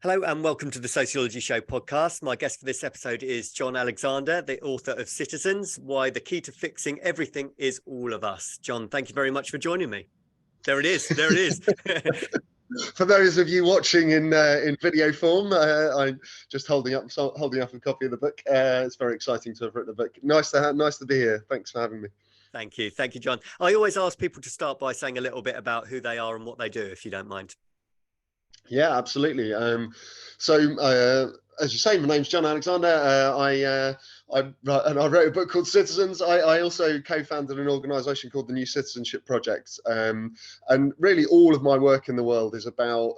Hello and welcome to the Sociology Show podcast. My guest for this episode is Jon Alexander, the author of Citizens, Why the Key to Fixing Everything is All of Us. Jon, thank you very much for joining me. There it is. There it is. For those of you watching in video form, I'm just holding up a copy of the book. It's very exciting to have written a book. Nice to be here. Thanks for having me. Thank you, Jon. I always ask people to start by saying a little bit about who they are and what they do, if you don't mind. Yeah, absolutely. As you say, my name's Jon Alexander. I wrote a book called Citizens. I also co-founded an organisation called the New Citizenship Project. And really, all of my work in the world is about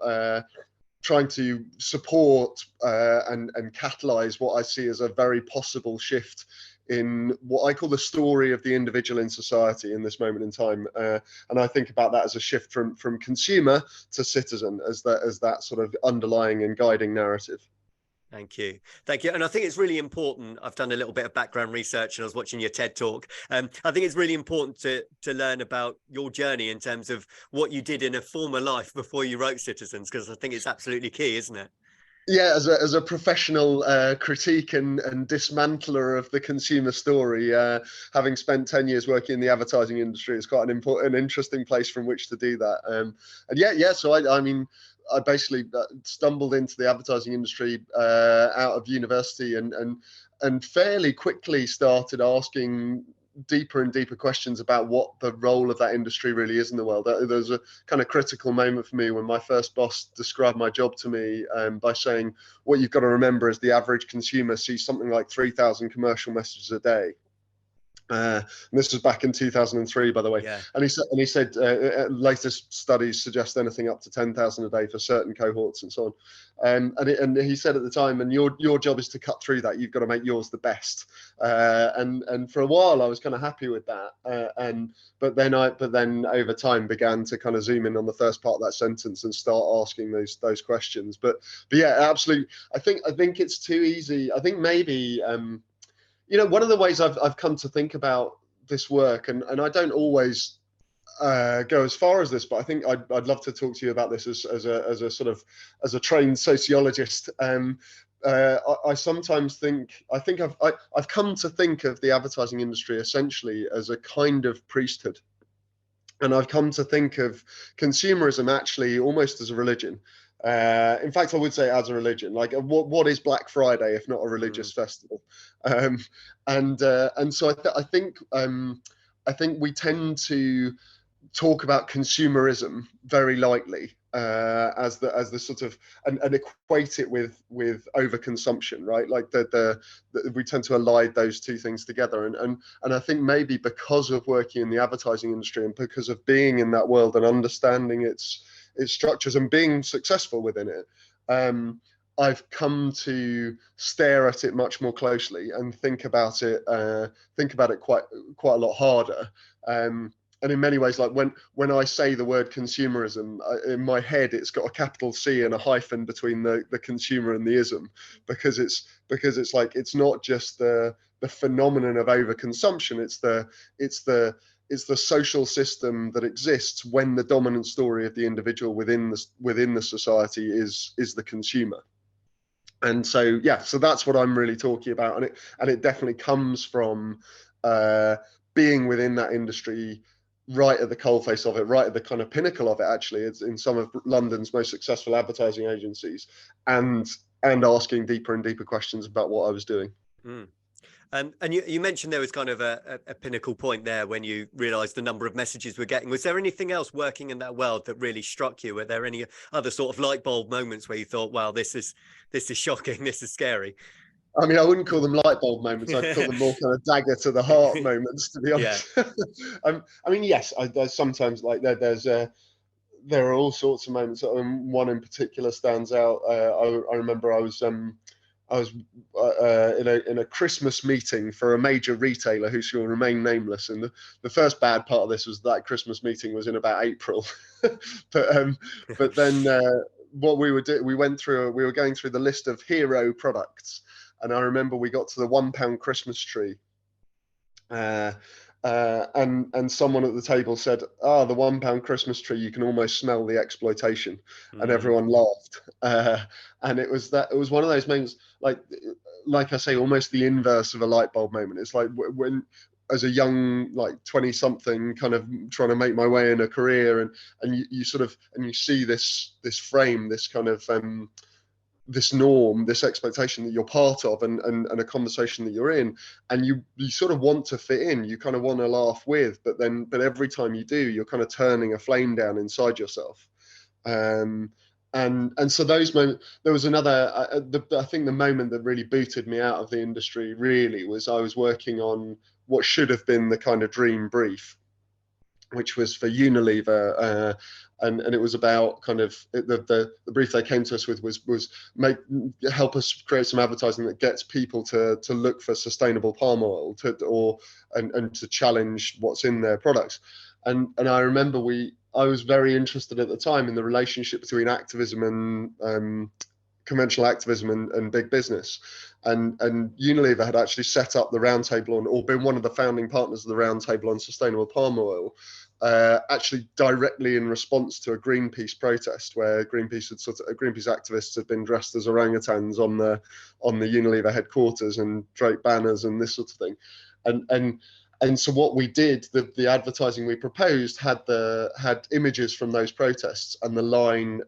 trying to support and catalyse what I see as a very possible shift in what I call the story of the individual in society in this moment in time, and I think about that as a shift from consumer to citizen as that sort of underlying and guiding narrative. Thank you. And I think it's really important. I've done a little bit of background research and I was watching your TED talk. I think it's really important to learn about your journey in terms of what you did in a former life before you wrote Citizens, because I think it's absolutely key, isn't it? Yeah, as a professional critique and dismantler of the consumer story, having spent 10 years working in the advertising industry, it's quite an interesting place from which to do that. So I basically stumbled into the advertising industry out of university and fairly quickly started asking deeper and deeper questions about what the role of that industry really is in the world. There's a kind of critical moment for me when my first boss described my job to me by saying, what you've got to remember is the average consumer sees something like 3,000 commercial messages a day. And this was back in 2003, by the way. Yeah. And he said latest studies suggest anything up to 10,000 a day for certain cohorts and so on. And he said at the time, and your job is to cut through that. You've got to make yours the best. And for a while, I was kind of happy with that. But then over time began to kind of zoom in on the first part of that sentence and start asking those questions. But yeah, absolutely. I think it's too easy. I think maybe. One of the ways I've come to think about this work, and I don't always go as far as this, but I think I'd love to talk to you about this as a trained sociologist. I sometimes think I've come to think of the advertising industry essentially as a kind of priesthood, and I've come to think of consumerism actually almost as a religion. In fact, I would say as a religion. Like, what is Black Friday if not a religious festival? And so I think we tend to talk about consumerism very lightly as the sort of and equate it with overconsumption, right? Like we tend to allied those two things together, and I think maybe because of working in the advertising industry and because of being in that world and understanding its structures and being successful within it, I've come to stare at it much more closely and think about it quite a lot harder. And in many ways, like when I say the word consumerism, in my head it's got a capital C and a hyphen between the consumer and the ism, because it's like it's not just the phenomenon of overconsumption, it's the social system that exists when the dominant story of the individual within the society is the consumer. And so that's what I'm really talking about, and it definitely comes from being within that industry, right at the coalface of it, right at the kind of pinnacle of it. Actually, it's in some of London's most successful advertising agencies, and asking deeper and deeper questions about what I was doing. And you mentioned there was kind of a pinnacle point there when you realized the number of messages we're getting. Was there anything else working in that world that really struck you? Were there any other sort of light bulb moments where you thought, wow, this is shocking, this is scary? I mean, I wouldn't call them light bulb moments. I'd call them more kind of dagger to the heart moments, to be honest. Yeah. I mean, yes, there's sometimes like there are all sorts of moments. One in particular stands out. I remember I was in a Christmas meeting for a major retailer who shall remain nameless. And the first bad part of this was that Christmas meeting was in about April. but then what we were we were going through the list of hero products. And I remember we got to the £1 Christmas tree. and someone at the table said, "Ah, the £1 Christmas tree, you can almost smell the exploitation," and everyone laughed. And it was one of those moments, like I say, almost the inverse of a light bulb moment. It's like when, as a young, like 20 something, kind of trying to make my way in a career, and you sort of, and you see this frame, this kind of this norm, this expectation that you're part of, and a conversation that you're in, and you sort of want to fit in, you kind of want to laugh with, but every time you do, you're kind of turning a flame down inside yourself. And so those moments, there was another, I think the moment that really booted me out of the industry really was, I was working on what should have been the kind of dream brief, which was for Unilever, and it was about kind of the brief they came to us with was help us create some advertising that gets people to look for sustainable palm oil, and to challenge what's in their products. And I remember I was very interested at the time in the relationship between activism and conventional activism and big business, and Unilever had actually set up the roundtable or been one of the founding partners of the roundtable on sustainable palm oil, actually directly in response to a Greenpeace protest, where Greenpeace activists had been dressed as orangutans on the Unilever headquarters and draped banners and this sort of thing, and so what we did, the advertising we proposed had images from those protests and the line,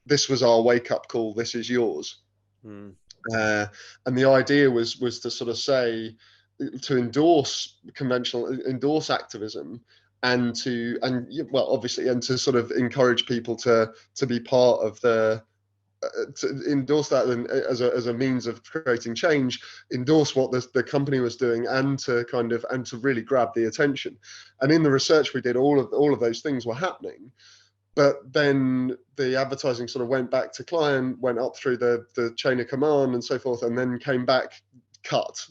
"This was our wake-up call, this is yours." And the idea was to sort of say, to endorse activism, and obviously, and to sort of encourage people to be part of to endorse that, and as a means of creating change, endorse what the company was doing, and to really grab the attention. And in the research we did, all of those things were happening. But then the advertising sort of went back to client, went up through the chain of command and so forth, and then came back cut,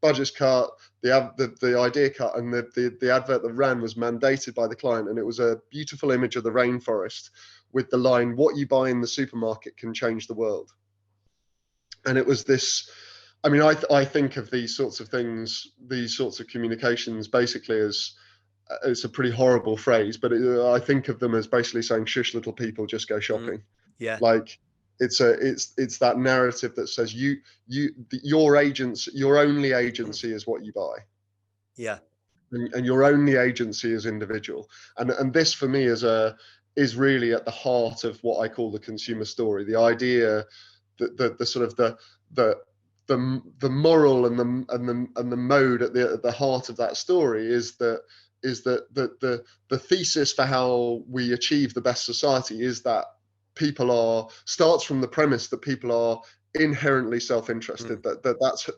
budgets cut, the idea cut, and the advert that ran was mandated by the client, and it was a beautiful image of the rainforest with the line, "What you buy in the supermarket can change the world." And it was this, I mean, I think of these sorts of things, these sorts of communications, basically as, it's a pretty horrible phrase, but I think of them as basically saying, "Shush, little people, just go shopping." Yeah. Like, it's that narrative that says your only agency is what you buy. Yeah. And your only agency is individual. And this for me is really at the heart of what I call the consumer story. The idea that the sort of the moral and the mode at the heart of that story is that the thesis for how we achieve the best society is that starts from the premise that people are inherently self-interested,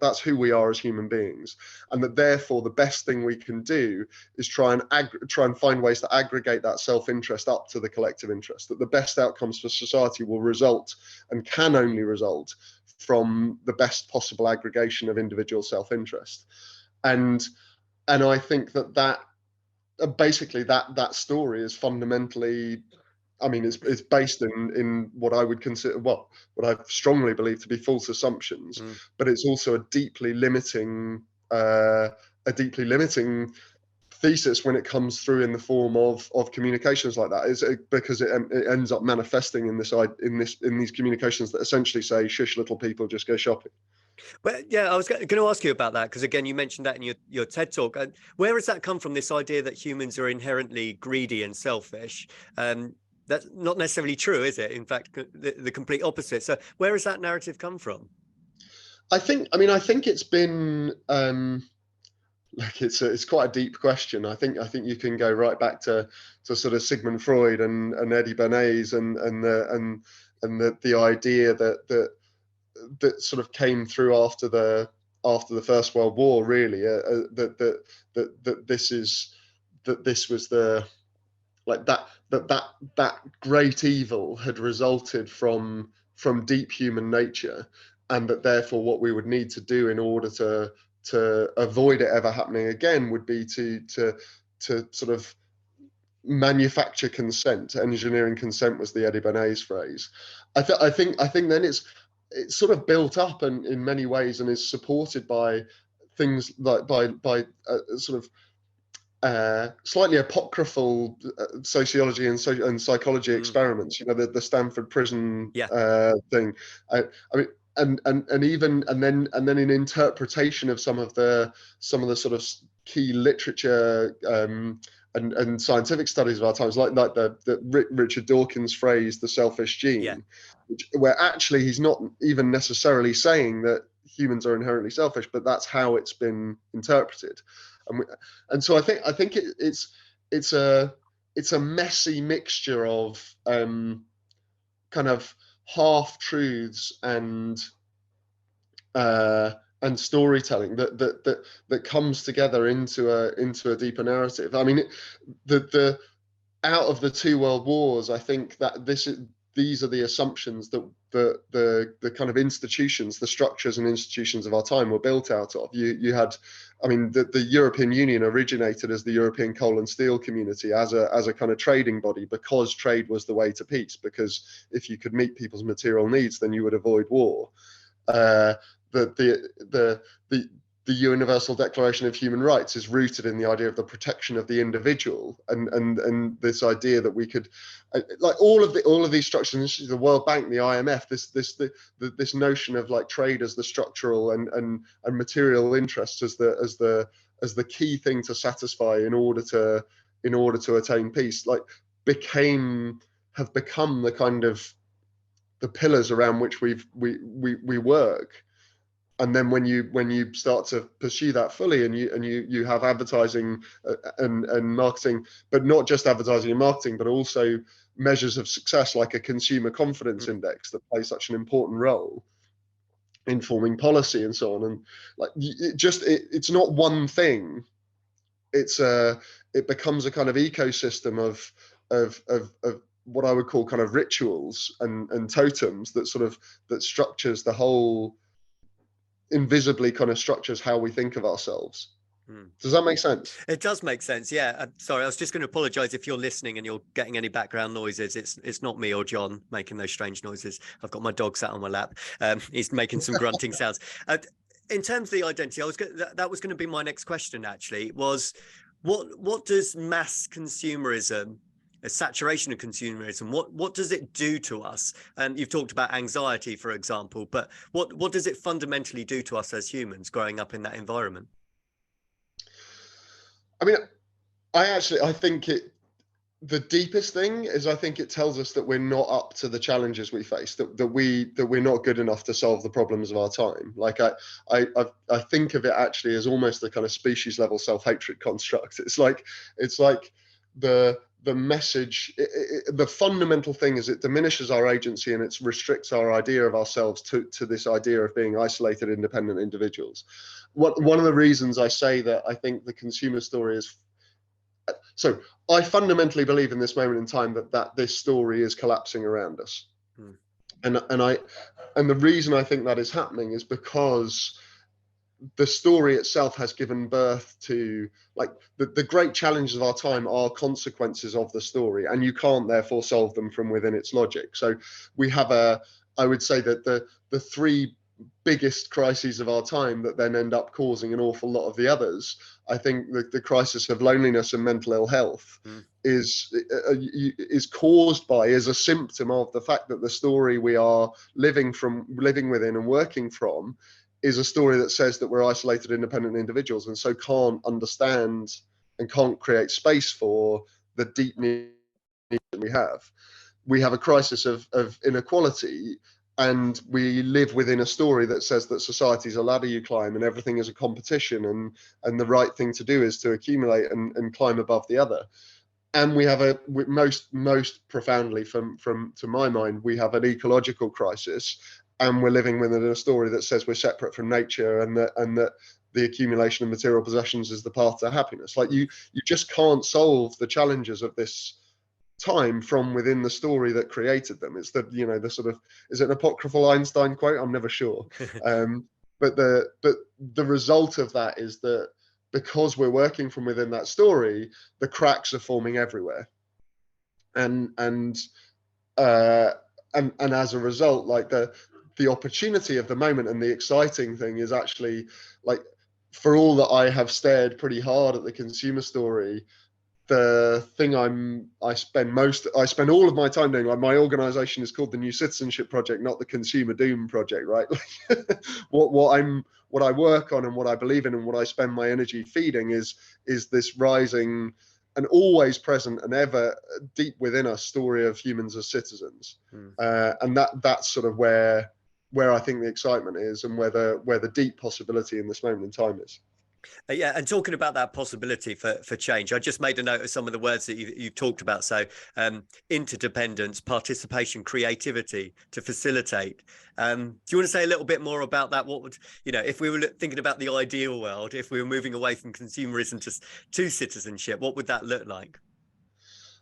that's who we are as human beings, and that therefore the best thing we can do is try and find ways to aggregate that self-interest up to the collective interest, that the best outcomes for society will result and can only result from the best possible aggregation of individual self-interest. And I think that basically that story is fundamentally, I mean, it's based in what I would consider, what I strongly believe to be false assumptions, but it's also a deeply limiting thesis when it comes through in the form of communications like that. Is because it ends up manifesting in these communications that essentially say, "Shush, little people, just go shopping." Well, yeah, I was going to ask you about that, because again, you mentioned that in your TED talk. Where has that come from? This idea that humans are inherently greedy and selfish. That's not necessarily true, is it? In fact, the complete opposite. So where has that narrative come from? I think it's been, like, it's quite a deep question. I think you can go right back to sort of Sigmund Freud and Eddie Bernays and the idea that sort of came through after the First World War, really, that this was the, like, that great evil had resulted from deep human nature, and that therefore what we would need to do in order to avoid it ever happening again would be to sort of manufacture consent. Engineering consent was the Eddie Bernays phrase. I think then it's sort of built up in many ways, and is supported by things like by sort of slightly apocryphal sociology and psychology experiments. You know, the Stanford prison thing. I mean, and then in interpretation of some of the sort of key literature and scientific studies of our times, like the Richard Dawkins phrase, the selfish gene, where actually he's not even necessarily saying that humans are inherently selfish, but that's how it's been interpreted. And so I think it's a messy mixture of kind of half truths and storytelling that comes together into a deeper narrative. I mean, the out of the two world wars, I think that these are the assumptions that the kind of institutions, the structures and institutions of our time were built out of. You had, I mean, the European Union originated as the European Coal and Steel Community as a kind of trading body, because trade was the way to peace. Because if you could meet people's material needs, then you would avoid war. The Universal Declaration of Human Rights is rooted in the idea of the protection of the individual, and this idea that we could, like all of these structures, the World Bank, the IMF, this notion of like trade as the structural and material interests as the key thing to satisfy in order to attain peace, like have become the kind of the pillars around which we work. And then when you start to pursue that fully, and you have advertising and marketing, but not just advertising and marketing, but also measures of success like a consumer confidence index that plays such an important role in forming policy and so on. And like it's not one thing. It becomes a kind of ecosystem of what I would call kind of rituals and totems that structures the whole, invisibly kind of structures how we think of ourselves. Does that make sense? It does make sense. Yeah. Sorry, I was just going to apologize if you're listening and you're getting any background noises. It's not me or John making those strange noises. I've got my dog sat on my lap. He's making some grunting sounds. In terms of the identity, that was going to be my next question. Actually, was what does mass consumerism, a saturation of consumerism, what does it do to us? And you've talked about anxiety, for example, but what does it fundamentally do to us as humans growing up in that environment? I mean, I think the deepest thing is, I think it tells us that we're not up to the challenges we face, that we're not good enough to solve the problems of our time. Like I think of it actually as almost a kind of species level self-hatred construct. It's like the message, the fundamental thing is it diminishes our agency and it restricts our idea of ourselves to this idea of being isolated, independent individuals. One of the reasons I say that I think the consumer story is, so I fundamentally believe in this moment in time that this story is collapsing around us. And the reason I think that is happening is because the story itself has given birth to, like, the great challenges of our time are consequences of the story, and you can't therefore solve them from within its logic. So we have I would say that the three biggest crises of our time that then end up causing an awful lot of the others, I think the crisis of loneliness and mental ill health is caused by, is a symptom of the fact that the story we are living within and working from is a story that says that we're isolated, independent individuals, and so can't understand and can't create space for the deep needs that we have. We have a crisis of inequality, and we live within a story that says that society is a ladder you climb and everything is a competition, and the right thing to do is to accumulate and climb above the other. And we have most profoundly, to my mind, we have an ecological crisis, and we're living within a story that says we're separate from nature, and that the accumulation of material possessions is the path to happiness. Like you just can't solve the challenges of this time from within the story that created them. It's the sort of, is it an apocryphal Einstein quote? I'm never sure. But the result of that is that because we're working from within that story, the cracks are forming everywhere, and as a result, like the opportunity of the moment and the exciting thing is actually, like, for all that I have stared pretty hard at the consumer story, the thing I spend all of my time doing, like my organization is called the New Citizenship Project, not the Consumer Doom Project, right? What I work on and what I believe in and what I spend my energy feeding is this rising and always present and ever deep within us story of humans as citizens. And that's sort of where I think the excitement is, and where the deep possibility in this moment in time is. Yeah, and talking about that possibility for change, I just made a note of some of the words that you've talked about. So interdependence, participation, creativity to facilitate. Do you want to say a little bit more about that? What would, if we were thinking about the ideal world, if we were moving away from consumerism to citizenship, what would that look like?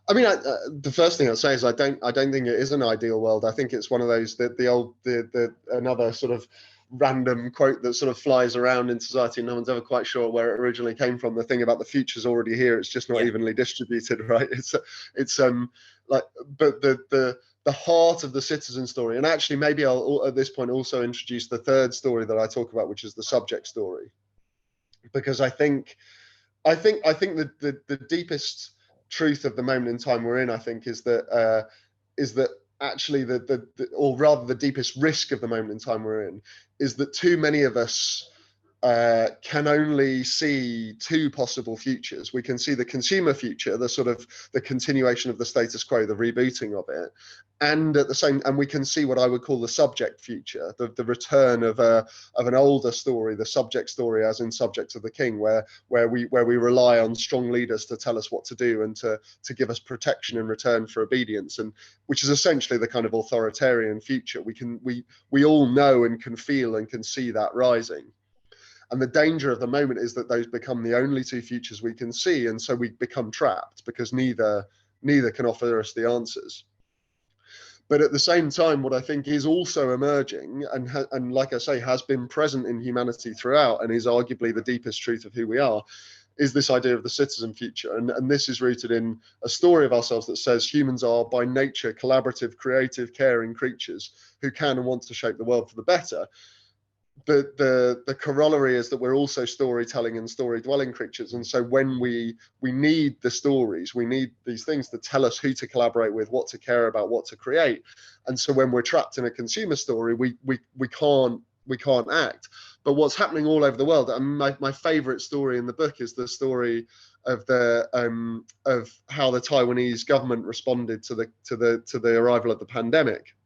I mean, the first thing I'd say is I don't think it is an ideal world. I think it's one of those the another sort of random quote that sort of flies around in society. No one's ever quite sure where it originally came from. The thing about the future's already here. It's just not evenly distributed, right? It's like, but the heart of the citizen story, and actually maybe I'll at this point also introduce the third story that I talk about, which is the subject story, because I think that the deepest truth of the moment in time we're in, I think, is that actually or rather the deepest risk of the moment in time we're in is that too many of us can only see two possible futures. We can see the consumer future, the sort of the continuation of the status quo, the rebooting of it, and at the same, and we can see what I would call the subject future, the return of an older story, the subject story, as in Subject of the King, where we rely on strong leaders to tell us what to do and to give us protection in return for obedience, and which is essentially the kind of authoritarian future. We all know and can feel and can see that rising. And the danger of the moment is that those become the only two futures we can see, and so we become trapped because neither can offer us the answers. But at the same time, what I think is also emerging, and like I say, has been present in humanity throughout, and is arguably the deepest truth of who we are, is this idea of the citizen future. And this is rooted in a story of ourselves that says humans are by nature collaborative, creative, caring creatures who can and want to shape the world for the better. The corollary is that we're also storytelling and story dwelling creatures, and so when we need the stories, we need these things to tell us who to collaborate with, what to care about, what to create. And so when we're trapped in a consumer story, we can't act. But what's happening all over the world, and my favorite story in the book is the story of of how the Taiwanese government responded to the arrival of the pandemic.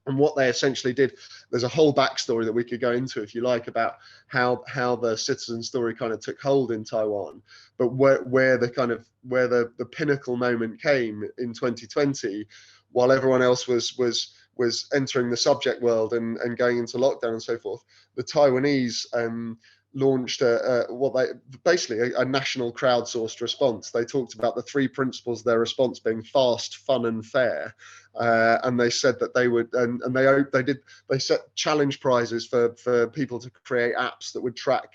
And what they essentially did, there's a whole backstory that we could go into if you like about how the citizen story kind of took hold in Taiwan. But where the pinnacle moment came in 2020, while everyone else was entering the subject world and going into lockdown and so forth, the Taiwanese launched a national crowdsourced response. They talked about the three principles of their response being fast, fun, and fair. And they said that they would, and they set challenge prizes for people to create apps that would track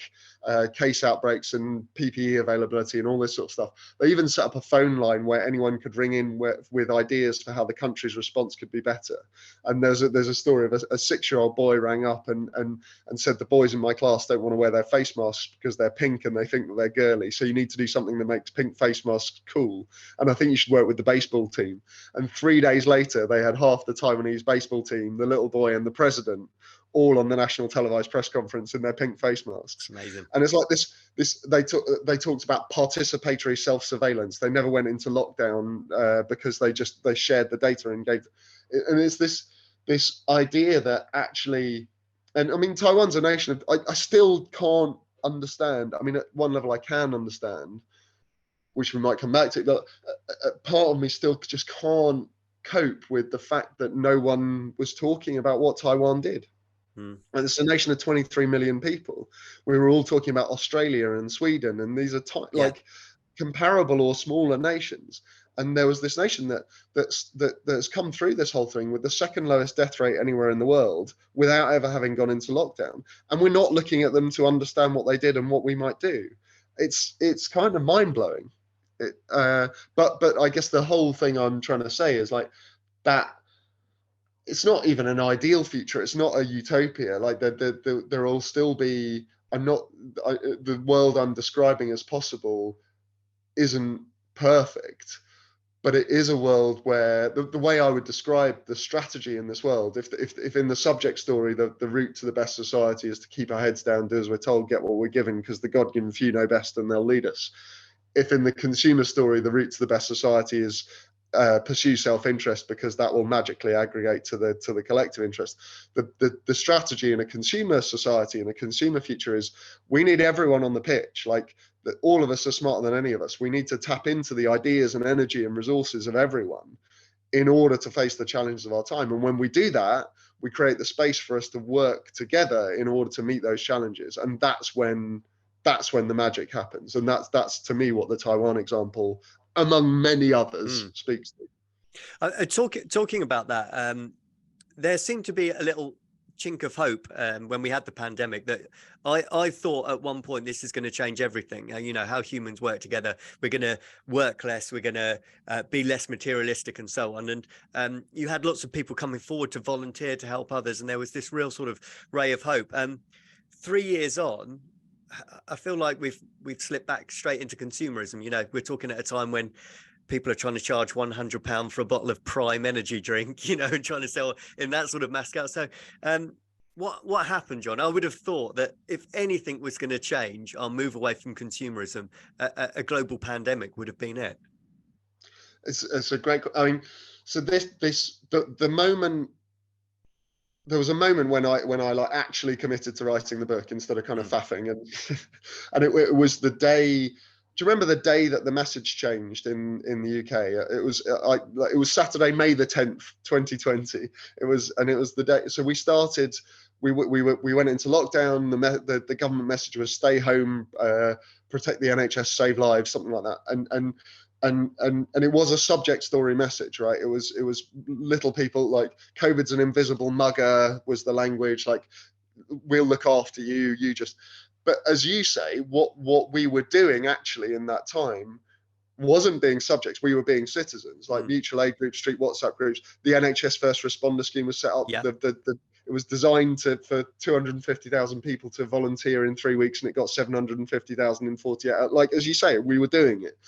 case outbreaks and PPE availability and all this sort of stuff. They even set up a phone line where anyone could ring in with ideas for how the country's response could be better. And there's a story of a 6-year-old boy rang up and said, the boys in my class don't want to wear their face masks because they're pink and they think that they're girly. So you need to do something that makes pink face masks cool. And I think you should work with the baseball team. And 3 days later, they had half the Taiwanese baseball team, the little boy and the president, all on the national televised press conference in their pink face masks. Amazing. And it's like this they talked about participatory self-surveillance. They never went into lockdown because they shared the data and gave, and it's this idea that actually, and I mean, Taiwan's a nation of, I still can't understand. I mean, at one level I can understand, which we might come back to, but part of me still just can't cope with the fact that no one was talking about what Taiwan did. And it's a nation of 23 million people. We were all talking about Australia and Sweden, and these are like comparable or smaller nations. And there was this nation that's come through this whole thing with the second lowest death rate anywhere in the world without ever having gone into lockdown. And we're not looking at them to understand what they did and what we might do. It's kind of mind blowing. But I guess the whole thing I'm trying to say is like that. It's not even an ideal future. It's not a utopia. Like there will still be the world I'm describing as possible isn't perfect, but it is a world where the way I would describe the strategy in this world, if in the subject story, the route to the best society is to keep our heads down, do as we're told, get what we're given, because the God-given few know best and they'll lead us. If in the consumer story, the route to the best society is pursue self-interest, because that will magically aggregate to the collective interest. The strategy in a consumer society, in a consumer future, is we need everyone on the pitch. Like, that all of us are smarter than any of us. We need to tap into the ideas and energy and resources of everyone in order to face the challenges of our time. And when we do that, we create the space for us to work together in order to meet those challenges. And that's when the magic happens. And that's to me what the Taiwan example, among many others, speaks to. Talking about that, there seemed to be a little chink of hope when we had the pandemic, that I thought at one point this is going to change everything. You know, how humans work together. We're going to work less. We're going to be less materialistic and so on. And you had lots of people coming forward to volunteer to help others. And there was this real sort of ray of hope. 3 years on, I feel like we've slipped back straight into consumerism. You know, we're talking at a time when people are trying to charge £100 for a bottle of prime energy drink, you know, and trying to sell in that sort of mass scale. So what happened, Jon? I would have thought that if anything was going to change our move away from consumerism, a global pandemic would have been it. It's a great, I mean, so the moment, there was a moment when I like actually committed to writing the book instead of kind of faffing, and it was the day. Do you remember the day that the message changed in the UK? It was Saturday, May the 10th, 2020. It was the day. So we started. We went into lockdown. The government message was stay home, protect the NHS, save lives, something like that. And it was a subject story message, right? It was little people, like, COVID's an invisible mugger was the language, like, we'll look after you, you just. But as you say, what we were doing actually in that time wasn't being subjects, we were being citizens, like mutual aid groups, street WhatsApp groups. The NHS first responder scheme was set up. It was designed for 250,000 people to volunteer in 3 weeks, and it got 750,000 in 48 hours. Like, as you say, we were doing it.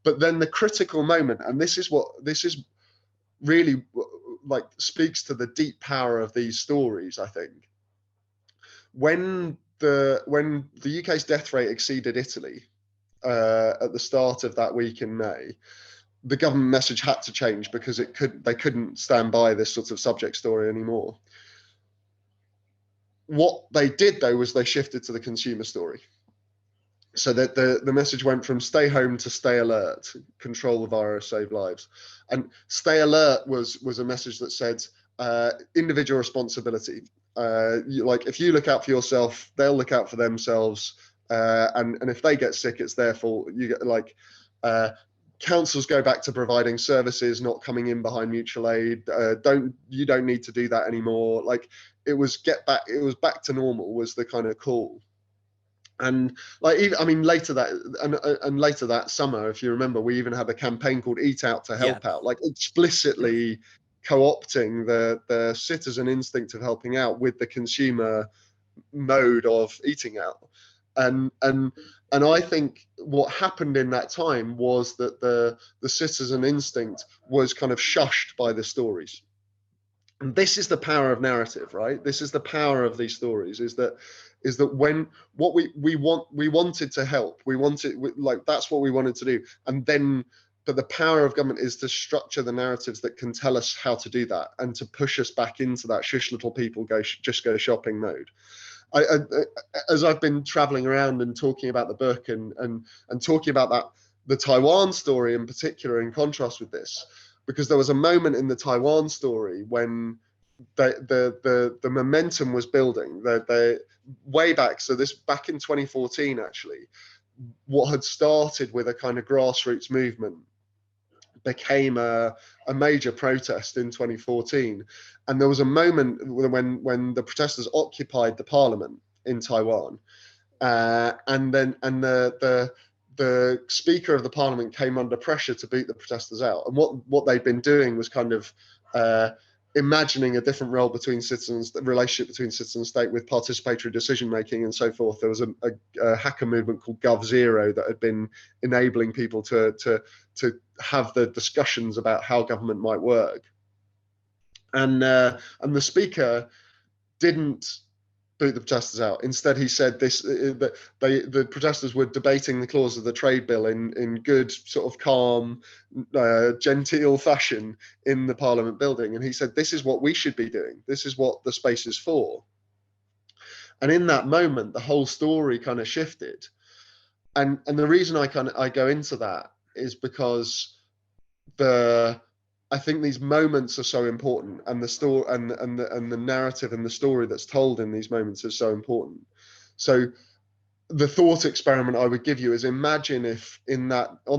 But then the critical moment, and this is really, like, speaks to the deep power of these stories, I think. When the UK's death rate exceeded Italy at the start of that week in May, the government message had to change, because they couldn't stand by this sort of subject story anymore. What they did, though, was they shifted to the consumer story. So that the message went from stay home to stay alert, control the virus, save lives. And stay alert was a message that said individual responsibility. Like, if you look out for yourself, they'll look out for themselves. And if they get sick, it's their fault. You get, like, councils go back to providing services, not coming in behind mutual aid. You don't need to do that anymore. Like, it was back to normal was the kind of call. And, like, I mean, later that summer, if you remember, we even had a campaign called Eat Out to Help Out, like, explicitly co-opting the citizen instinct of helping out with the consumer mode of eating out. And I think what happened in that time was that the citizen instinct was kind of shushed by the stories. And this is the power of narrative, right? This is the power of these stories, is that when what we wanted to help, that's what we wanted to do. And then, but the power of government is to structure the narratives that can tell us how to do that, and to push us back into that shush little people, just go shopping mode. As I've been traveling around and talking about the book and talking about the Taiwan story in particular, in contrast with this, because there was a moment in the Taiwan story when the momentum was building. Way back, so this back in 2014, actually, what had started with a kind of grassroots movement became a major protest in 2014. And there was a moment when the protesters occupied the parliament in Taiwan, and the speaker of the parliament came under pressure to beat the protesters out. And what they'd been doing was kind of imagining a different role between citizens, the relationship between citizen and state with participatory decision making and so forth. There was a hacker movement called GovZero that had been enabling people to have the discussions about how government might work. And the speaker didn't boot the protesters out. Instead, he said that the protesters were debating the clause of the trade bill in good, sort of calm, genteel fashion in the Parliament building. And he said, this is what we should be doing. This is what the space is for. And in that moment, the whole story kind of shifted. And the reason I go into that is because I think these moments are so important, and the story and the narrative and the story that's told in these moments is so important. So the thought experiment I would give you is, imagine if on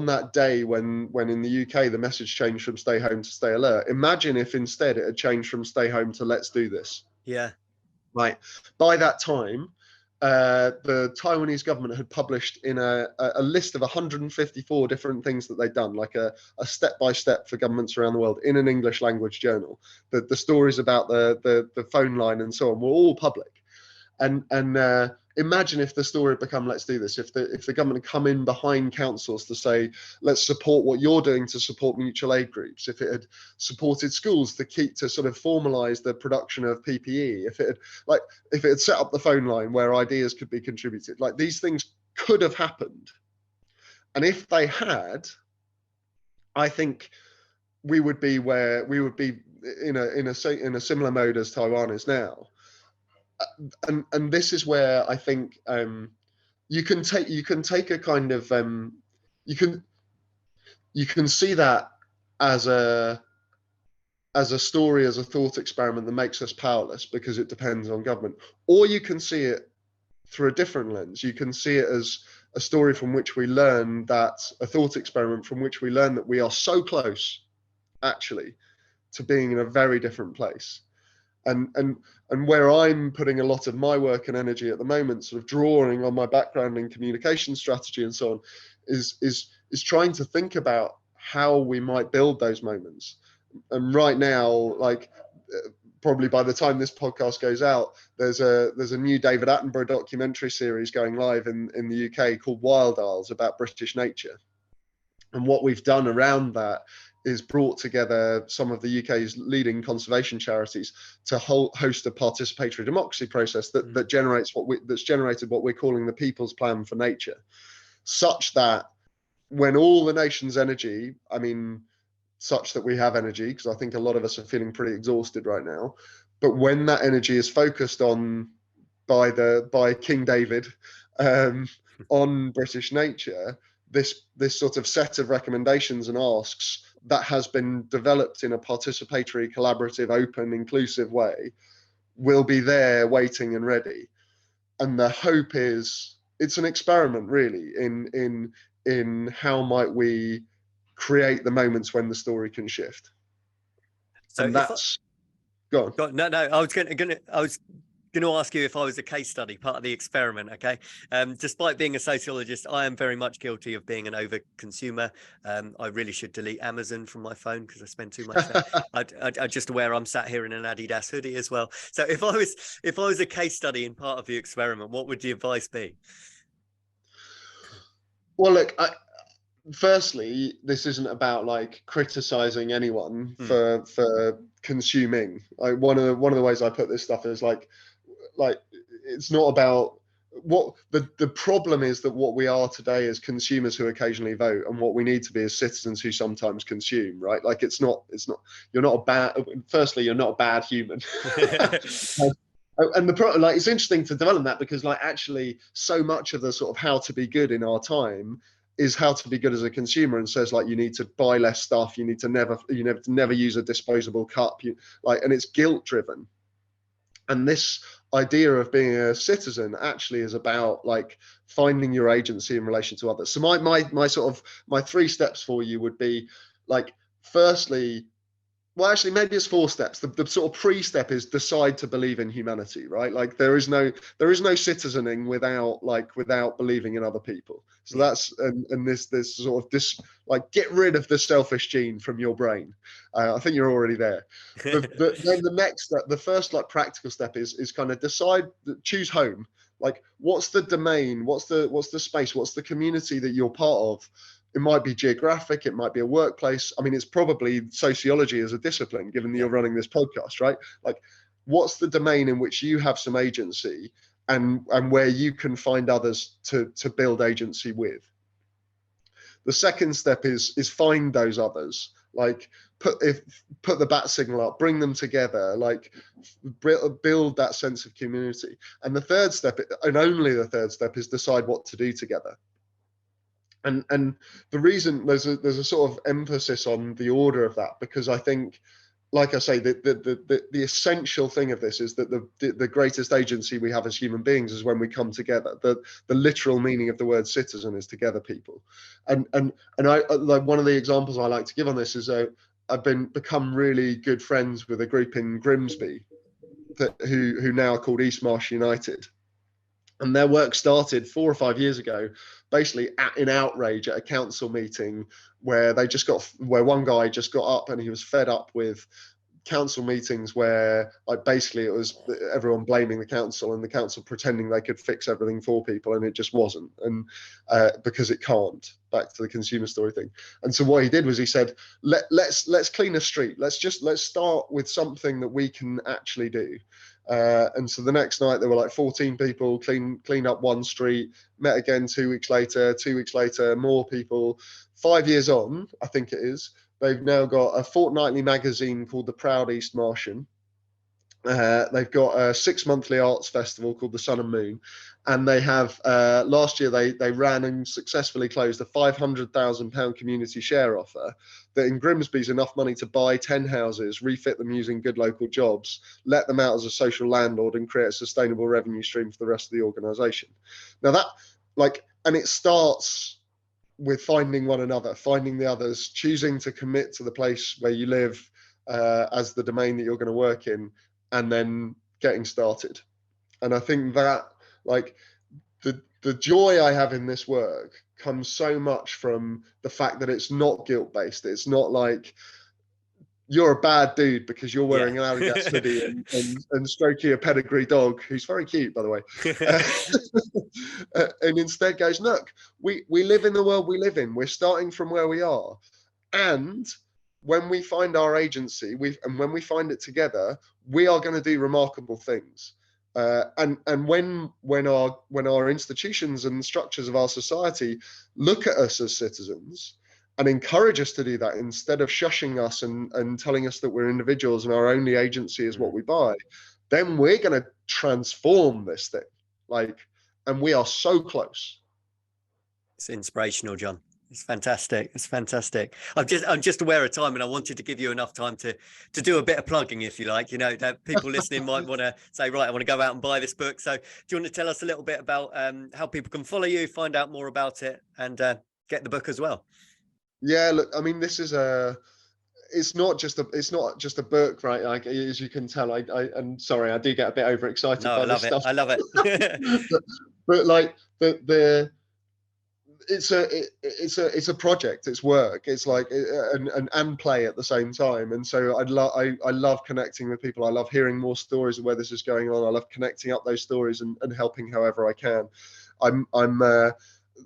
that day when in the UK the message changed from stay home to stay alert, imagine if instead it had changed from stay home to let's do this. Yeah. Right. By that time, the Taiwanese government had published in a list of 154 different things that they'd done, like a step-by-step for governments around the world in an English language journal. The stories about the phone line and so on were all public. And imagine if the story had become let's do this, if the government had come in behind councils to say let's support what you're doing to support mutual aid groups, if it had supported schools to sort of formalize the production of PPE, if it had set up the phone line where ideas could be contributed. Like, these things could have happened, and if they had, I think we would be in a similar mode as Taiwan is now. And this is where I think you can take a kind of you can see that as a story, as a thought experiment that makes us powerless because it depends on government, or you can see it through a different lens. You can see it as a story from which we learn that, a thought experiment from which we learn that we are so close actually to being in a very different place. And where I'm putting a lot of my work and energy at the moment, sort of drawing on my background in communication strategy and so on, is trying to think about how we might build those moments. And right now, like, probably by the time this podcast goes out, there's a new David Attenborough documentary series going live in the UK called Wild Isles about British nature. And what we've done around that is brought together some of the UK's leading conservation charities to host a participatory democracy process that's generated what we're calling the People's Plan for Nature, such that when all the nation's energy, such that we have energy, because I think a lot of us are feeling pretty exhausted right now, but when that energy is focused on by King David on British nature, this sort of set of recommendations and asks that has been developed in a participatory, collaborative, open, inclusive way will be there waiting and ready. And the hope is, it's an experiment really in how might we create the moments when the story can shift. So, and that's go on. No, I was going to ask you if I was a case study, part of the experiment. Okay. Despite being a sociologist, I am very much guilty of being an over consumer. I really should delete Amazon from my phone because I spend too much there. I'm just aware I'm sat here in an Adidas hoodie as well. So if I was a case study in part of the experiment, what would the advice be? Well, look, firstly, this isn't about like criticizing anyone for consuming. One of the ways I put this stuff is like it's not about what the problem is, that what we are today is consumers who occasionally vote, and what we need to be is citizens who sometimes consume, right? Like it's not you're not a bad human. And it's interesting to develop that, because like actually so much of the sort of how to be good in our time is how to be good as a consumer, and says like you need to buy less stuff, you need to never use a disposable cup, and it's guilt driven. And this idea of being a citizen actually is about like finding your agency in relation to others. So my 3 steps for you would be like, firstly, well, actually, maybe it's 4 steps. The sort of pre-step is decide to believe in humanity, right? Like there is no citizening without believing in other people. So Yeah. that's and this sort of this like get rid of the selfish gene from your brain. I think you're already there. Then the next step, the first like practical step is kind of choose home. Like what's the domain? What's the space? What's the community that you're part of? It might be geographic, it might be a workplace. I mean, it's probably sociology as a discipline, given that Yeah. you're running this podcast, right? Like, what's the domain in which you have some agency and where you can find others to build agency with? The second step is find those others. Like put the bat signal up, bring them together, like build that sense of community. And the third step, and only the third step, is decide what to do together. And the reason there's a sort of emphasis on the order of that, because I think, like I say, the essential thing of this is that the greatest agency we have as human beings is when we come together. The literal meaning of the word citizen is together people. And I like one of the examples I like to give on this is I've become really good friends with a group in Grimsby who now are called East Marsh United. And their work started 4 or 5 years ago, basically in outrage at a council meeting where one guy just got up and he was fed up with council meetings where like basically it was everyone blaming the council and the council pretending they could fix everything for people, and it just wasn't, and because it can't, back to the consumer story thing. And so what he did was he said, let's clean a street, let's start with something that we can actually do. And so the next night there were like 14 people clean up one street, met again 2 weeks later, more people. 5 years on, I think it is, they've now got a fortnightly magazine called The Proud East Martian. They've got a 6-monthly arts festival called The Sun and Moon, and they have last year they ran and successfully closed a £500,000 community share offer that in Grimsby's enough money to buy 10 houses, refit them using good local jobs, let them out as a social landlord, and create a sustainable revenue stream for the rest of the organisation. Now that and it starts with finding one another, finding the others, choosing to commit to the place where you live as the domain that you're going to work in, and then getting started. And I think that like the joy I have in this work comes so much from the fact that it's not guilt based. It's not like you're a bad dude because you're Yeah. wearing an Adidas hoodie and stroking a pedigree dog who's very cute, by the way. And instead goes, look, we live in the world we live in. We're starting from where we are. And when we find our agency, when we find it together, we are going to do remarkable things. And when our institutions and structures of our society look at us as citizens and encourage us to do that, instead of shushing us and telling us that we're individuals and our only agency is what we buy, then we're going to transform this thing. And we are so close. It's inspirational, Jon. It's fantastic. It's fantastic. I'm just aware of time, and I wanted to give you enough time to do a bit of plugging, if you like. You know, that people listening might want to say, right, I want to go out and buy this book. So, do you want to tell us a little bit about how people can follow you, find out more about it, and get the book as well? Yeah, look, I mean, this is it's not just a book, right? Like, as you can tell, I'm sorry, I do get a bit overexcited No, by I this love it. stuff. I love it. but like it's a project, it's work, it's like and play at the same time. And so I love connecting with people. I love hearing more stories of where this is going on. I love connecting up those stories and helping however I can. I'm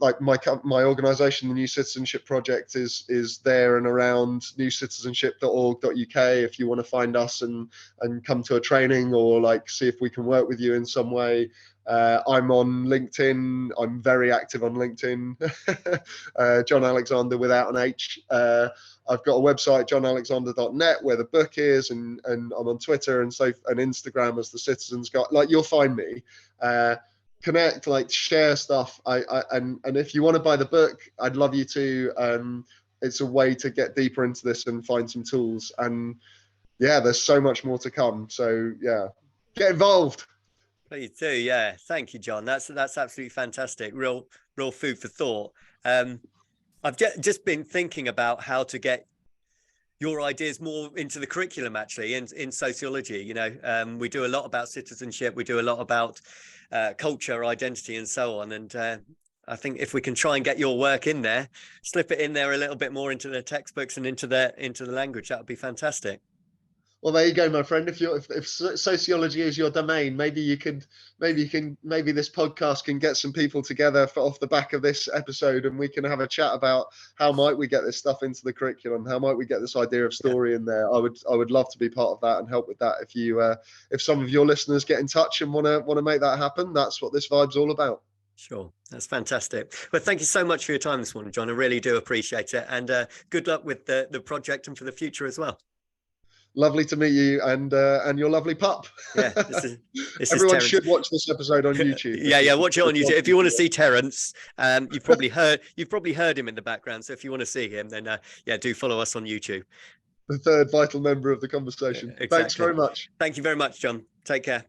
like my organization, the New Citizenship Project, is there and around newcitizenship.org.uk if you want to find us and come to a training or like see if we can work with you in some way. I'm on LinkedIn. I'm very active on LinkedIn. Jon Alexander without an H. I've got a website, jonalexander.net, where the book is, and I'm on Twitter and Instagram as the Citizens Guide. Like, you'll find me. Connect, like, share stuff. And if you want to buy the book, I'd love you to. It's a way to get deeper into this and find some tools. And yeah, there's so much more to come. So yeah, get involved. Please do. Yeah. Thank you, Jon. That's absolutely fantastic. Real food for thought. I've just been thinking about how to get your ideas more into the curriculum, actually, in sociology. You know, we do a lot about citizenship, we do a lot about culture, identity, and so on. And I think if we can try and get your work in there, slip it in there a little bit more into the textbooks and into the language, that would be fantastic. Well, there you go, my friend. If sociology is your domain, maybe this podcast can get some people together off the back of this episode, and we can have a chat about how might we get this stuff into the curriculum, how might we get this idea of story in there. I would love to be part of that and help with that. If some of your listeners get in touch and want to make that happen, that's what this vibe's all about. Sure, that's fantastic. Well, thank you so much for your time this morning, Jon. I really do appreciate it, and good luck with the project and for the future as well. Lovely to meet you, and your lovely pup. Yeah, Everyone should watch this episode on YouTube. yeah, watch it on YouTube. If you want to see Terence, you've probably heard him in the background. So if you want to see him, then do follow us on YouTube. The third vital member of the conversation. Exactly. Thanks very much. Thank you very much, Jon. Take care.